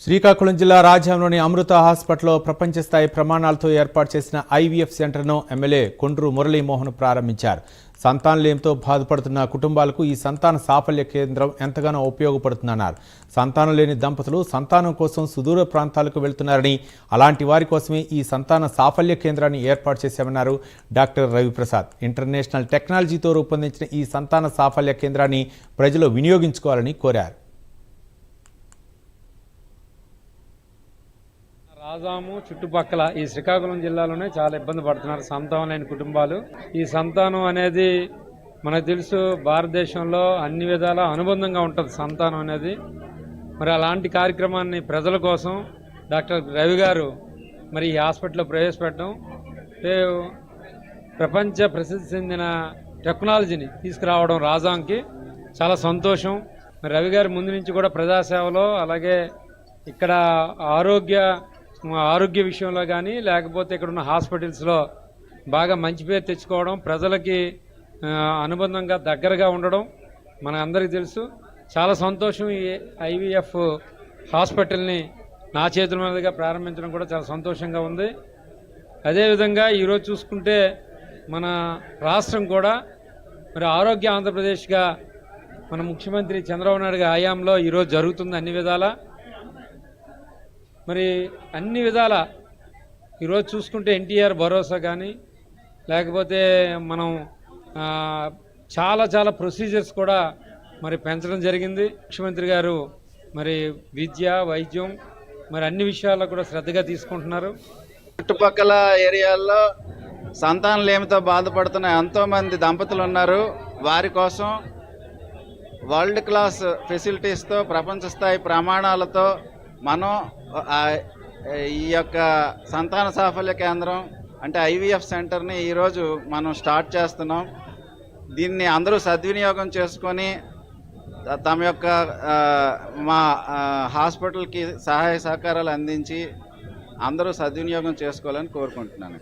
శ్రీకాకుళం జిల్లా రాజ్యంలోని అమృత హాస్పిటల్లో ప్రపంచ స్థాయి ప్రమాణాలతో ఏర్పాటు చేసిన ఐవీఎఫ్ సెంటర్ను ఎమ్మెల్యే కొండ్రు మురళీమోహన్ ప్రారంభించారు. సంతానలేమితో బాధపడుతున్న కుటుంబాలకు ఈ సంతాన సాఫల్య కేంద్రం ఎంతగానో ఉపయోగపడుతుందన్నారు. సంతానం లేని దంపతులు సంతానం కోసం సుదూర ప్రాంతాలకు వెళ్తున్నారని, అలాంటి వారి కోసమే ఈ సంతాన సాఫల్య కేంద్రాన్ని ఏర్పాటు చేశామన్నారు డాక్టర్ రవిప్రసాద్. ఇంటర్నేషనల్ టెక్నాలజీతో రూపొందించిన ఈ సంతాన సాఫల్య కేంద్రాన్ని ప్రజలు వినియోగించుకోవాలని కోరారు. రాజాము చుట్టుపక్కల ఈ శ్రీకాకుళం జిల్లాలోనే చాలా ఇబ్బంది పడుతున్నారు సంతానం లేని కుటుంబాలు. ఈ సంతానం అనేది మనకు తెలుసు, భారతదేశంలో అన్ని విధాల అనుబంధంగా ఉంటుంది సంతానం అనేది. మరి అలాంటి కార్యక్రమాన్ని ప్రజల కోసం డాక్టర్ రవి గారు మరి ఈ హాస్పిటల్లో ప్రవేశపెట్టడం, ప్రపంచ ప్రసిద్ధి చెందిన టెక్నాలజీని తీసుకురావడం రాజాంకి చాలా సంతోషం. మరి రవి గారు ముందు నుంచి కూడా ప్రజాసేవలో, అలాగే ఇక్కడ ఆరోగ్య విషయంలో కానీ, లేకపోతే ఇక్కడ ఉన్న హాస్పిటల్స్లో బాగా మంచి పేరు తెచ్చుకోవడం, ప్రజలకి అనుబంధంగా దగ్గరగా ఉండడం మన అందరికీ తెలుసు. చాలా సంతోషం. ఈ ఐవీఎఫ్ హాస్పిటల్ని నా చేతుల మీదుగా ప్రారంభించడం కూడా చాలా సంతోషంగా ఉంది. అదేవిధంగా ఈరోజు చూసుకుంటే మన రాష్ట్రం కూడా మరి ఆరోగ్య ఆంధ్రప్రదేశ్గా మన ముఖ్యమంత్రి చంద్రబాబు నాయుడు గారి హయాంలో ఈరోజు జరుగుతుంది. అన్ని విధాలా మరి అన్ని విధాల ఈరోజు చూసుకుంటే ఎన్టీఆర్ భరోసా కానీ, లేకపోతే మనం చాలా ప్రొసీజర్స్ కూడా మరి పెంచడం జరిగింది. ముఖ్యమంత్రి గారు మరి విద్య, వైద్యం, మరి అన్ని విషయాల్లో కూడా శ్రద్ధగా తీసుకుంటున్నారు. చుట్టుపక్కల ఏరియాల్లో సంతానలేమితో బాధపడుతున్న ఎంతోమంది దంపతులు ఉన్నారు. వారి కోసం వరల్డ్ క్లాస్ ఫెసిలిటీస్తో, ప్రపంచ స్థాయి ప్రమాణాలతో మనం ఈ యొక్క సంతాన సాఫల్య కేంద్రం అంటే ఐవీఎఫ్ సెంటర్ని ఈరోజు మనం స్టార్ట్ చేస్తున్నాం. దీన్ని అందరూ సద్వినియోగం చేసుకొని తమ యొక్క మా హాస్పిటల్కి సహాయ సహకారాలు అందించి అందరూ సద్వినియోగం చేసుకోవాలని కోరుకుంటున్నాను.